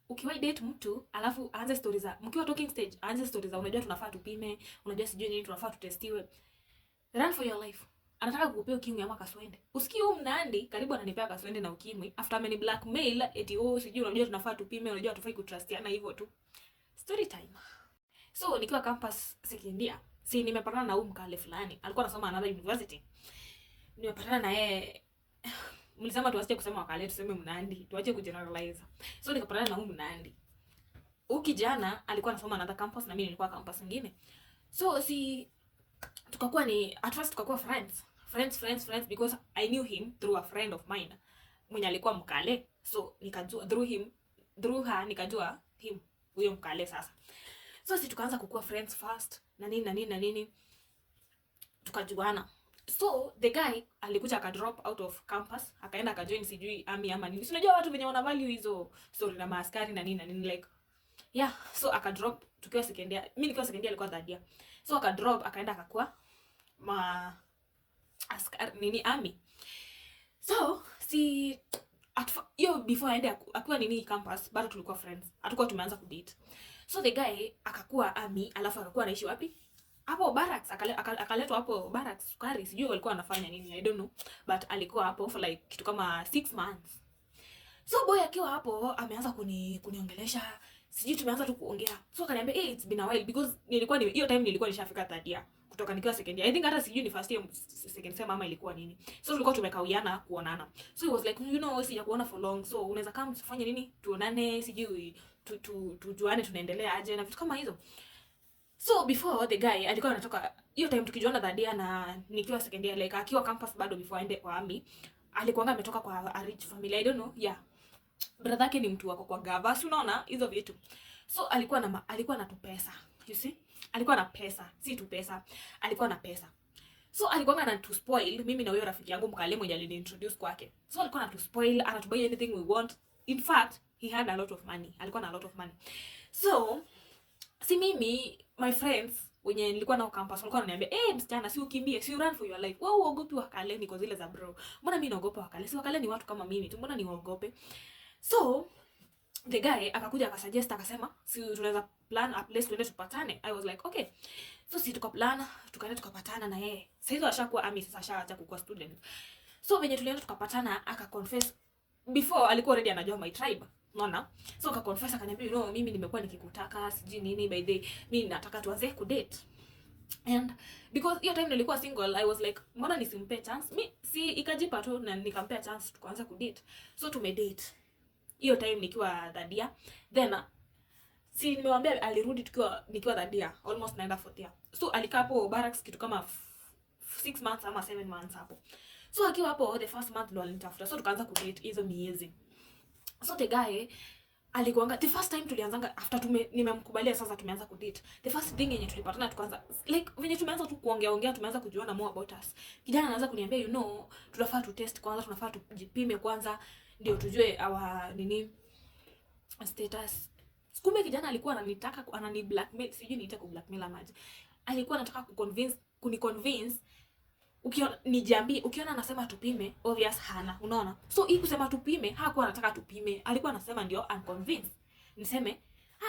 ukiwa date mtu alafu aanze stories za mkiwa talking stage, aanze stories za unajua tunafaa tupime, unajua sijui nini tunafaa tutestiwe. Run for your life. Anataka kukupea ukimwi ama kaswende. Usikii huyu Mnandi karibu ananipea kaswende na ukimwi after ameni blackmail eti sijui unajua tunafaa tupime, unajua hatufai kutrustiana hivyo tu. Story time. So nikiwa campus sekundia, si nimepatana na huyu mkale fulani. Alikuwa anasoma another university. Nimepatana na yeye. Mlisema tuache kusema wakale, tuseme Mnandi, tuache kugeneralize. So nikapatana na huyu Mnandi. Huyu kijana alikuwa anasoma another campus na mimi nilikuwa campus nyingine. So si tukakuwa ni at first tukakuwa friends because I knew him through a friend of mine mwenye alikuwa mkale. So nikajua through her nikajua him, huyo mkale sasa. So si tukaanza kukua friends first na nini tukajuana. So the guy alikuja aka drop out of campus, akaenda akajoin sijui army ama nini. Unajua watu wenye wana value hizo story na maaskari na nini like yeah. So aka drop tukiwa second year, mimi nikiwa second year alikuwa third year. So aka drop akaenda akakuwa askari nini army. So si yo before aende akuwa nini campus bado tulikuwa friends, hatakuwa tumeanza kudate. So the guy akakuwa army alafu akakuwa anaishi wapi hapo barracks, akaletwa hapo barracks Sukari, sijui walikuwa wanafanya nini, I don't know, but alikuwa hapo for like kitu kama 6 months. So boy akiwa hapo ameanza kuniongelesha, sijui tumeanza tu kuongea. So akaniambia it's been a while because nilikuwa hiyo time nilikuwa nishafika third year kutoka nikiwa second year. I think hata sijui ni first year second sem ama ilikuwa nini. So tulikuwa tumekauiana kuonana. So he was like sija kuona for long, so unaweza kama tufanye nini tuonane, sijui tujuane tunaendelea aje na vitu kama hizo. So before the guy alikuwa anatoka hiyo time tukijuana third year na nikiwa second year, like akiwa campus bado before aende kwa army, alikuwa ametoka kwa a rich family, I don't know, yeah. Brother yake ni mtu wako kwa gava, si unaona hizo vitu. So alikuwa na tu pesa, you see, alikuwa na pesa, si tu pesa, alikuwa na pesa. So alikuwa anatu spoil mimi na huyo rafiki yangu mkale mwenye aliniintroduce kwake. So alikuwa anatu spoil, anatubuy anything we want. In fact he had a lot of money, alikuwa na a lot of money. So si mimi my friends wenye nilikuwa nao campus walikuwa wananiambia msichana si ukimbie, si run for your life, wewe uogopi wakale. Niko zile za bro, mbona mimi naogopa wakale? Si wakale ni watu kama mimi tu, mbona niwaogope? So the guy akakuja akasuggest akasema si tunaweza plan a place tuende tupatane. I was like okay. So si tukaplan tukaenda tukapatana na yeye. Sasa hizo ashakuwa army, sasa ashaacha kuwa student. So venye tulienda tukapatana aka confess, before alikuwa already anajua my tribe, unaona. So aka confess akaniambia mimi nimekuwa nikikutaka siji nini, by the mimi nataka tuanze kudate. And because hiyo time nilikuwa single, I was like mbona nisimpe chance? Mi si ikajipa tu na nikampea chance tukaanza kudate. So tumedate hiyo time nikiwa third year. Then si nimewambia alirudi nikiwa third year, almost naenda fourth year. So alikaa hapo barracks kitu kama 6 months ama 7 months hapo. So akiwa hapo the first month ndo alinitafuta. So tukaanza kudate hizo miezi. So the guy alikuanga the first time tulianzanga after nimemkubalia sasa tumeanza kudate. The first thing yenye tulipatana tukaanza like venye tumeanza tu kuongea tumeanza kujuana more about us. Kijana anaanza kuniambia tunafaa tu test kwanza, tunafaa tujipime kwanza ndio tujue our nini status. Kumbe kijana alikuwa ananitaka anani blackmail, sijui niita ku blackmail amaje. Alikuwa anataka kuniconvince ukiona anasema tupime, obvious hana, unaona. So hii kusema tupime, hakuwa anataka tupime, alikuwa anasema ndio unconvinced. Niseme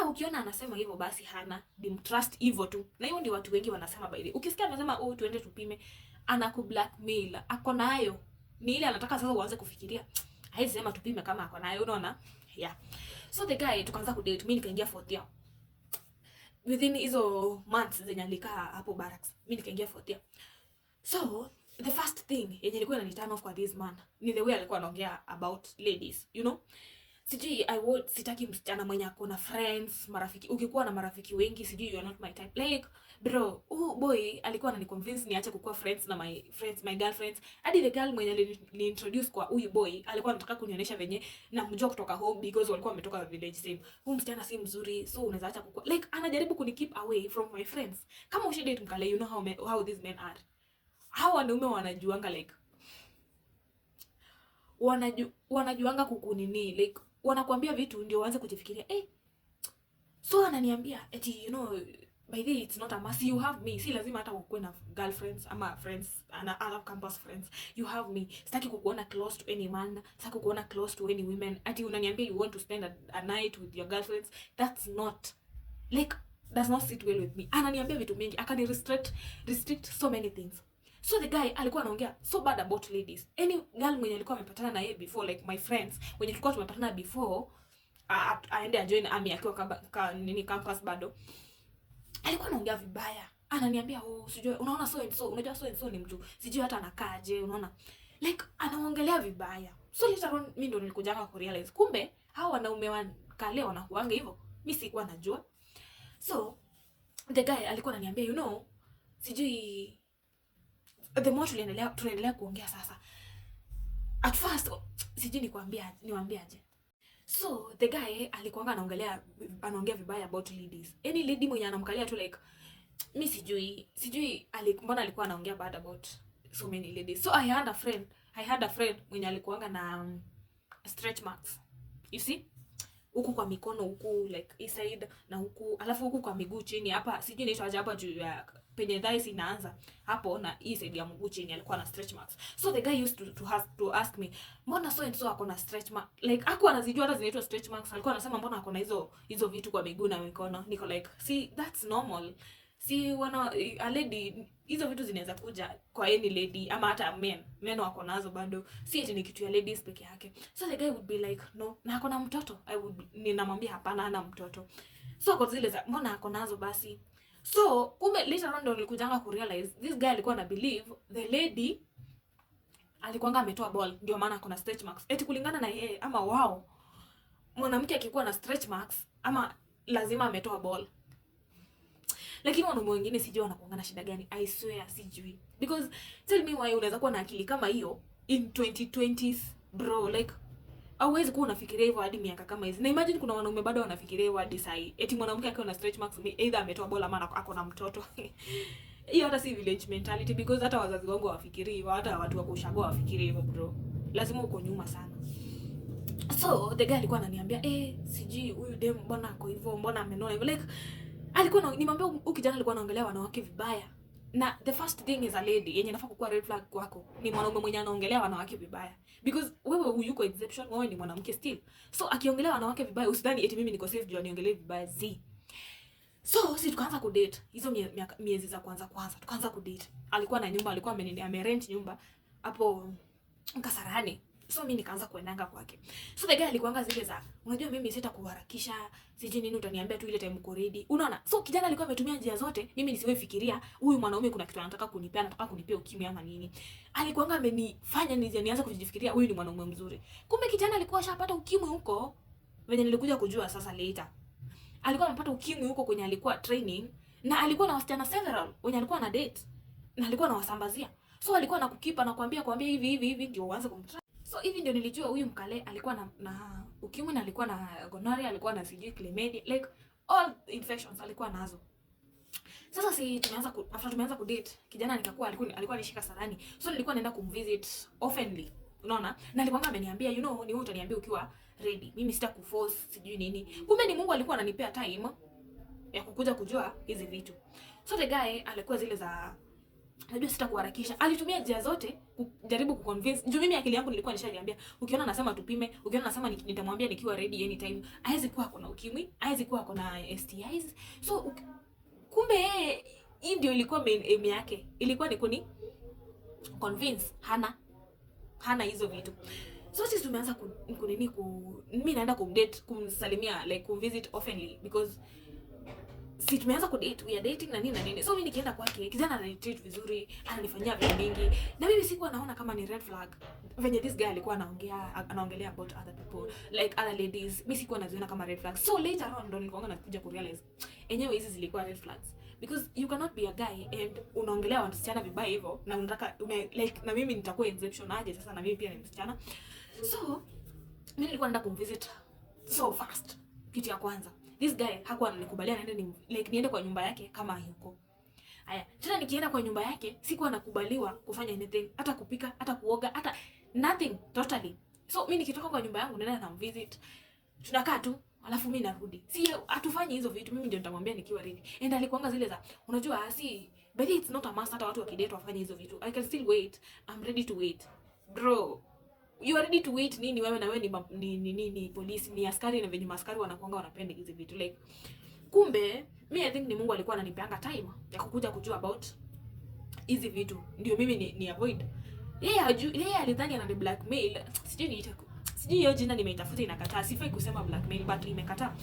ukiona anasema hivyo basi hana, dimtrust hivyo tu. Na hiyo ndio watu wengi wanasema by the way. Ukisikia anasema tuende tupime, anaku blackmail, ako nayo. Ni ile anataka sasa uanze kufikiria, haizi sema tupime kama ako nayo, unaona? Yeah. So the guy tukaanza kudate, mimi nikaingia fourth year. Within hizo months zenye nilikaa hapo barracks, mimi nikaingia fourth year. So the first thing yenye ilikuwa inaniturn off kwa this man ni the way alikuwa anaongea about ladies, Sijui sitaki msichana mwenye akona friends, marafiki. Ukikuwa na marafiki wengi, sijui you are not my type. Like bro, boy alikuwa ananiconvince niache kukuwa friends na my girlfriends. Hadi the girl mwenye ni introduce kwa huyu boy alikuwa anataka kunionyesha venye namjua kutoka home because walikuwa wametoka village same. Huyu msichana si mzuri, so unaweza acha kukuwa. Like anajaribu kunikeep away from my friends. Kama ushidate mkale, you know how these men are. Hawa wanaume wanajuanga like wanajuanga kukunini, like wanakuambia vitu ndio waanze kujifikiria. So ananiambia eti by the way, it's not a must you have me. Si lazima hata ukuwe na girlfriends ama friends ana other campus friends. You have me. Sitaki kukuona close to any man, sitaki kukuona close to any women. Ati unaniambia you want to spend a night with your girlfriends. That's not like, does not sit well with me. Ananiambia vitu mingi, akani restrict so many things. So the guy alikuwa anaongea so bad about ladies. Any girl mwenye alikuwa amepatana na yeye before, like my friends wenye tulikuwa tumepatana before aende ajoin army akiwa campus bado, alikuwa anaongea vibaya. Ananiambia sijui unaona so and so, unajua so and so ni mtu sijui hata anakaaje, unaona, like anaongelea vibaya. So later on mimi ndo nilikujanga ku realize kumbe hao wanaume wa kale wanakuanga hivyo. Mimi sikuwa najua. So the guy alikuwa ananiambia sijui the more tunaendelea kuongea sasa. At first sijui niwaambiaje. So the guy alikuwa anaongea vibaya about ladies. Any lady mwenye anamkalia tu like mimi sijui mbona alikuwa anaongea bad about so many ladies. So I had a friend mwenye alikuwa na stretch marks. You see? Huku kwa mikono huku like inside na huku, alafu huku kwa miguu chini hapa sijui inaitwa hapa juu ya penye thighs inaanza hapo na hii side ya mguu chini alikuwa na stretch marks. So the guy used to ask me, mbona so and so ako na stretch mark? Like hakuwa anazijua hata zinaitwa stretch marks. Alikuwa anasema mbona ako na hizo vitu kwa miguu na mikono. Niko like, see, that's normal. Si a lady hizo vitu zinaweza kuja kwa any lady ama hata men wako nazo bado. Si eti ni kitu ya ladies peke yake. So the guy would be like, no, na ako na mtoto. Ninamwambia hapana, hana mtoto. So ako zile za mbona ako nazo basi. So kumbe later on ndo nilikujanga ku realize this guy alikuwa na believe the lady alikuwa ametoa ball ndio maana kuna stretch marks. Eti kulingana na yeye ama wao, mwanamke akikuwa na stretch marks ama lazima ametoa ball. Lakini wanaume wengine sijui wanakuanga na shida gani. I swear sijui. Because tell me why unaweza kuwa na akili kama hiyo in 2020s bro, like hauwezi kuwa unafikiria hivyo hadi miaka kama hizi. Na imagine kuna wanaume bado wanafikiria hivyo hadi sasa. Eti mwanamke akiwa na stretch marks either ametoa bola ama ako na mtoto. Hiyo hata si village mentality, because hata wazazi wangu hawafikirii, hata watu wa kushago hawafikirii hivyo bro. Lazima uko nyuma sana. So the guy alikuwa ananiambia sijui huyu dem mbona ako hivyo, mbona amenona hivyo, like alikuwa nimwambia ukijana alikuwa anaongelea wanawake vibaya. Na the first thing is a lady yenye nafaa kuwa red flag kwako ni mwanaume mwenye anaongelea wanawake vibaya, because wewe yuko exception, wewe ni mwanamke still. So akiongelea wanawake vibaya usidhani eti mimi niko safe juu aniongelee vibaya zi. So tukaanza ku date hizo miezi za kwanza tukaanza ku date. Alikuwa na nyumba, alikuwa amerent nyumba hapo Kasarani. So mimi nikaanza kuendanga kwake. So the guy alikuanga zile za, unajua mimi sitakuharakisha, sije nini, utaniambia tu ile time uko ready. Unaona? So kijana alikuwa ametumia njia zote, mimi nisiwe fikiria huyu mwanaume kuna kitu anataka kunipea, anataka kunipea ukimya ama nini. Alikuanga amenifanya nianze kujifikiria huyu ni mwanaume mzuri. Kumbe kijana alikuwa ashapata ukimwi huko. Venye nilikuja kujua sasa later. Alikuwa amepata ukimwi huko kwenye alikuwa training, na alikuwa na wasichana several wenye alikuwa na date, na alikuwa anawasambazia. So alikuwa anakukipa na kuambia hivi ndio uanze kumtry. So hivi ndio nilijua huyu mkale alikuwa na ukimwi, na alikuwa na gonorrhea, alikuwa na sijui chlamydia, like all infections alikuwa nazo. Sasa tumeanza ku date, kijana alikuwa anishika Sarani. So nilikuwa naenda kumvisit oftenly. Unaona? Na alikuwa ameniambia ni wewe utaniambia ukiwa ready. Mimi sitakuforce sijui nini. Kumbe ni Mungu alikuwa ananipea time ya kukuja kujua hizi vitu. So the guy alikuwa zile za, najua sitakuharakisha. Alitumia njia zote kujaribu kuconvince. Juu mimi akili yangu nilikuwa nishaliambia, ukiona nasema tupime, ukiona nasema nitamwambia nikiwa ready anytime. Haiwezi kuwa kuna ukimwi, haiwezi kuwa kuna STIs. So kumbe hii ndio ilikuwa aim yake. Ilikuwa ni kuni convince hana hizo vitu. So sisi tumeanza mimi naenda kumdate, kumsalimia, like kumvisit oftenly, because si tumeanza kudate, we are dating na nini. So mimi nikienda kwake, kijana ananitreat vizuri, ananifanyia vitu vingi, na mimi sikuwa naona kama ni red flag venye this guy alikuwa anaongelea about other people, like other ladies. Mimi sikuwa naziona kama red flags. So later on ndo nilikuwa nakuja ku realize enyewe hizi zilikuwa red flags, because you cannot be a guy and unaongelea wasichana vibaya hivyo, na unataka like na mimi nitakuwa exception aje sasa, na mimi pia ni msichana. So mimi nilikuwa naenda kumvisit so fast. Kitu ya kwanza, this guy hakuwa ananikubalia niende kwa nyumba yake kama yuko. Haya, tena nikienda kwa nyumba yake sikuwa nakubaliwa kufanya anything, hata kupika, hata kuoga, hata nothing totally. So mimi nikitoka kwa nyumba yangu naenda na visit. Tunakaa tu alafu mimi narudi. Si hatufanyi hizo vitu, mimi ndio nitamwambia nikiwa ready. And alikuanga zile za unajua si but it's not a must hata watu wakidate wafanye hizo vitu. I can still wait. I'm ready to wait. Bro, you are ready to wait nini wewe na wewe ni polisi, ni askari na venye maskari wanakuanga wanapenda hizo vitu like. Kumbe mimi I think ni Mungu alikuwa ananipeanga time ya kukuja kujua about hizi vitu. Ndio mimi ni avoid. Yeye alidhani ana blackmail. Sijui hiyo jina nimeitafuta inakataa. Sifai kusema blackmail but imekataa.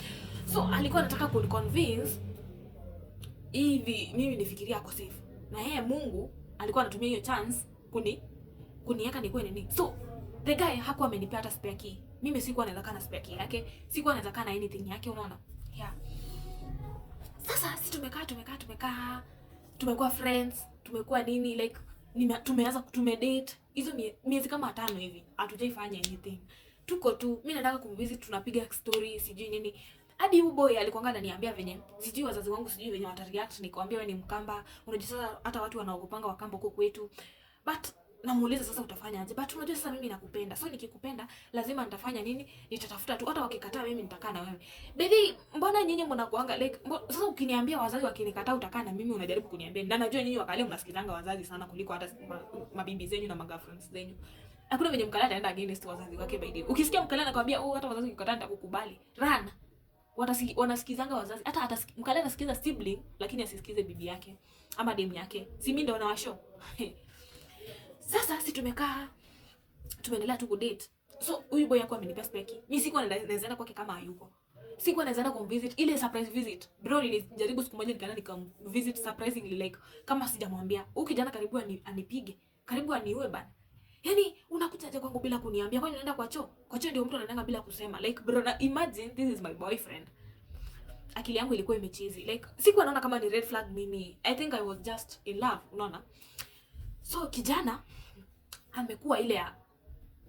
So alikuwa anataka kuniconvince hivi mimi nifikiria ako safe. Na yeye Mungu alikuwa anatumia hiyo chance kuniweka nikuwe nini. So the guy hakuwa amenipea hata spare key. Mimi sikuwa naweza kana spare key yake. Sikuwa naweza kana anything yake, unaona? Yeah. Sasa si tumekaa. Tumekuwa friends, tumekuwa nini like tumeanza tumedate. Hizo miezi kama 5 hivi. Hatujaifanya anything. Tuko tu, mimi nataka kumvisit, tunapiga story, sijui nini. Hadi huyu boy alikuwa ananiambia venye sijui wazazi wangu sijui venye watareact nikwambia wewe ni Mkamba. Unajua sasa hata watu wanaogopanga Wakamba huko kwetu. But namuuliza sasa utafanya aje? But unajua sasa mimi nakupenda. So nikikupenda lazima nitafanya nini? Nitatafuta tu, hata wakikataa mimi nitakaa na wewe. Baby, mbona nyinyi mnakuanga like sasa ukiniambia wazazi wakinikataa utakaa na mimi unajaribu kuniambia. Na najua nyinyi wakale mnasikizanga wazazi sana kuliko hata mabibi zenyu na magirlfriends zenyu. Hakuna venye Mkale ataenda against wazazi wake by the way. Ukisikia Mkale anakuambia hata wazazi wakikataa nitakukubali. Run. Wanasikizanga wazazi. Hata Mkale anasikiza sibling lakini asisikize bibi yake ama demu yake. Si mimi ndo nawashow. Sasa si tumekaa tumeendelea tu kudate. So huyu boy yako amenipea speki. Mimi sikuwa naweza kwake kama hayuko. Sikuwa naweza kumvisit ile surprise visit. Bro, nilijaribu siku moja nikaenda nikamvisit surprisingly like kama sijamwambia. Huyu kijana karibu anipige. Karibu aniue bana. Yaani unakuja aje kwangu bila kuniambia? Kwani unaenda kwa choo? Kwa choo ndio mtu anaenda bila kusema. Like bro, na imagine this is my boyfriend. Akili yangu ilikuwa imechizi. Like sikuwa naona kama ni red flag mimi. I think I was just in love, unaona? So kijana amekuwa ile ya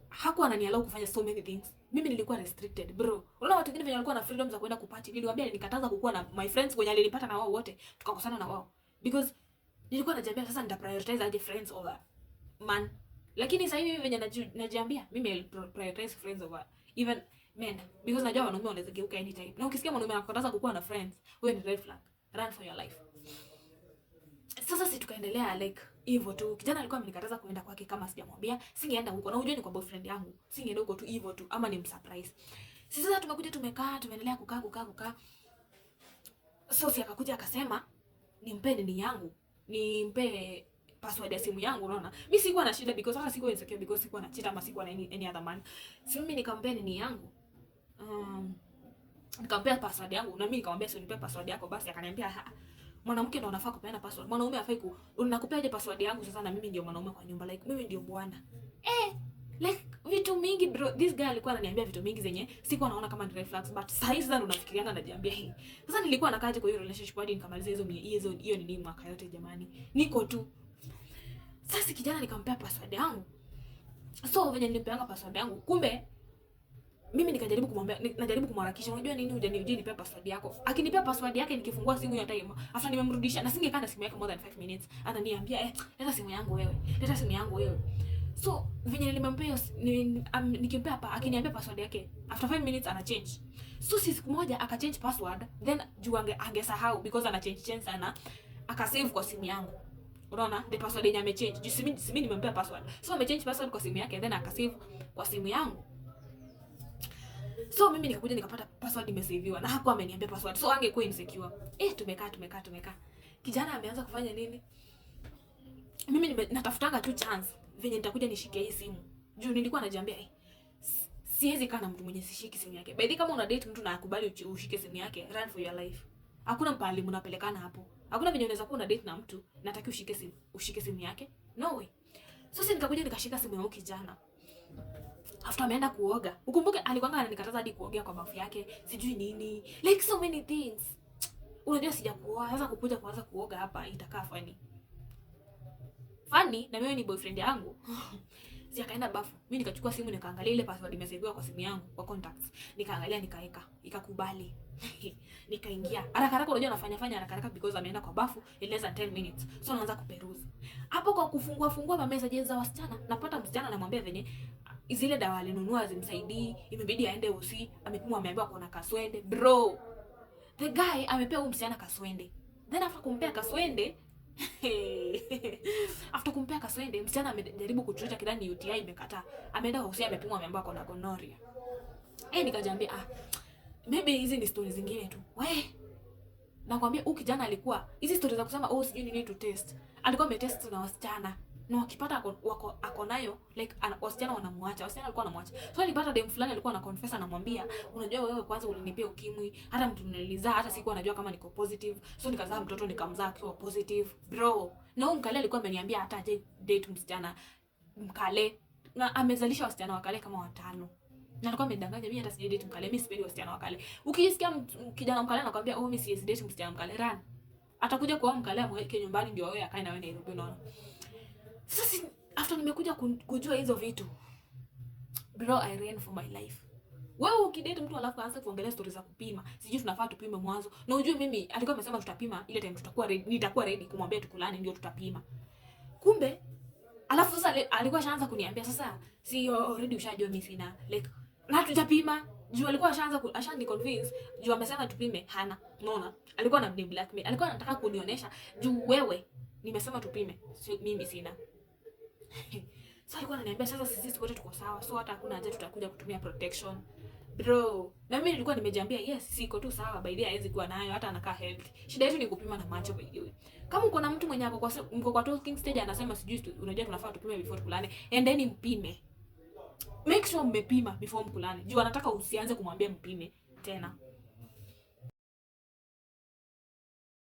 hakuwa ananiallow kufanya so many things. Mimi nilikuwa restricted, bro. Unaona watu wengine walikuwa na freedom za kwenda kupati. Niliwaambia nikataza kukua na my friends wenye alinipata na wao wote. Tukakosana na wao. Because nilikuwa najiambia sasa nita prioritize aje friends over man. Lakini sasa hivi venye najiambia mimi I'll prioritize friends over even men. Because najua wanaume wanaweza geuka anytime. Na ukisikia mwanaume anakataza kukua na friends, wewe ni red flag. Run for your life. Sasa si tukaendelea like hivyo tu. Kijana alikuwa amenikataza kuenda kwake kama sijamwambia. Singeenda huko. Na unajua ni kwa boyfriend yangu. Singeenda huko tu hivyo tu ama ni msurprise. Sasa tumekuja tumekaa, tumeendelea kukaa. So si akakuja akasema nimpende ni yangu. Nimpe password ya simu yangu, unaona? Mimi sikuwa na shida because hata sikuwa insecure because sikuwa na cheat ama sikuwa na any other man. Si mimi nikampea ni yangu. Nikampea password yangu na mimi nikamwambia sio nipe password yako basi akaniambia mwanamke ndo anafaa kupeana password. Mwanaume hafai unakupeaje password yangu sasa na mimi ndio mwanaume kwa nyumba like mimi ndio bwana. Like vitu mingi bro. This guy alikuwa ananiambia vitu mingi zenye sikuwa naona kama ni red flags but sasa hizi ndo nafikirianga najiambia hii. Sasa nilikuwa nakaaje kwa hiyo relationship hadi nikamaliza hiyo ni mwaka yote jamani. Niko tu. Sasa kijana nikampea password yangu. So venye nilipeanga password yangu kumbe mimi nikajaribu kumwambia najaribu kumharakisha unajua nini hujaniujia nipe password yako. Akinipea password yake nikifungua simu ya time after nimemrudisha na singekaa na simu yake more than 5 minutes ananiambia leta simu yangu wewe. So venye nilimempea nikimpea hapa akiniambia password yake after 5 minutes ana change. So siku moja aka change password then juu angesahau because ana change sana akasave kwa simu yangu. Unaona the password yenye amechange. Juu simu nimempea password. So amechange password kwa simu yake then akasave kwa simu yangu. So mimi nikakuja nikapata password imesaviwa na hakuwa ameniambia password. So angekuwa insecure. Tumekaa. Kijana ameanza kufanya nini? Mimi natafutanga tu chance venye nitakuja nishike hii simu. Juu nilikuwa najiambia siwezi kaa na mtu mwenye sishiki simu yake. By the kama una date mtu na akubali ushike simu yake, run for your life. Hakuna mpali mnapelekana hapo. Hakuna venye unaweza kuwa una date na mtu nataki ushike simu yake. No way. So sasa nikakuja nikashika simu ya kijana. After ameenda kuoga. Ukumbuke alikuwa ananikataza hadi kuogea kwa bafu yake. Sijui nini. Like so many things. Unajua sijakuoa. Sasa kukuja kuanza kuoga hapa itakaa funny. Funny na mimi ni boyfriend yangu. Si akaenda bafu. Mimi nikachukua simu nikaangalia ile password imesaviwa kwa simu yangu kwa contacts. Nikaangalia nikaeka. Ikakubali. Nikaingia. Haraka unajua nafanya haraka because ameenda kwa bafu in less than 10 minutes. So naanza kuperuzi. Hapo kwa kufungua ma messages za wasichana, napata msichana anamwambia venye zile dawa alinunua zimsaidii, imebidi aende usi, amepimwa ameambiwa kuna kaswende. Bro, the guy amepea huyu msichana kaswende. Then after kumpea kaswende after kumpea kaswende, msichana amejaribu kuchuja kidani UTI imekataa. Ameenda usi, amepimwa ameambiwa kuna gonorrhea. Nikajambia maybe hizi ni stories zingine tu. Nakwambia huyu kijana alikuwa hizi stories za kusema sijui nini to test. Alikuwa ametest na wasichana. Na wakipata ako nayo like wasichana wanamwacha. Wasichana alikuwa anamwacha. So alipata dem fulani alikuwa anaconfess, anamwambia, unajua wewe kwanza ulinipea ukimwi, hata mtu nilizaa hata sikuwa najua kama niko positive. So nikazaa mtoto nikamzaa akiwa positive. Bro, na huyu mkale alikuwa ameniambia hata date msichana mkale, na amezalisha wasichana wakale kama 5. Na alikuwa amedanganya, mimi hata sijui date mkale, mimi sipendi wasichana wakale. Ukisikia kijana mkale anakuambia mimi si date msichana mkale, run. Atakuja kwa mkale amweke nyumbani ndio wewe akae na wewe Nairobi, unaona. Sasa after nimekuja kujua hizo vitu, bro, I ran for my life. Wewe ukidate mtu alafu aanze kuongelea stories za kupima, sijui tunafaa tupime mwanzo. Na unajua mimi alikuwa amesema tutapima ile time tutakuwa ready, nitakuwa ready kumwambia tukulane ndio tutapima. Kumbe alafu sasa alikuwa ashaanza kuniambia sasa si already ushajua mimi sina like na tutapima. Juu alikuwa ashani convince juu amesema tupime hana. Unaona? Alikuwa na blackmail. Alikuwa anataka kunionyesha juu wewe nimesema tupime, mimi sina. So alikuwa ananiambia sasa sisi wote tuko sawa, so hata hakuna haja tutakuja kutumia protection. Bro, na mimi nilikuwa nimejiambia yes, siko tu sawa, by the way haiwezi kuwa nayo, hata anakaa healthy. Shida yetu ni kupima na macho by the way. Kama uko na mtu mwenye mko kwa talking stage anasema sijui unajua tunafaa tupime before tukulane, and then mpime. Make sure mmepima before mkulane. Juu anataka usianze kumwambia mpime tena.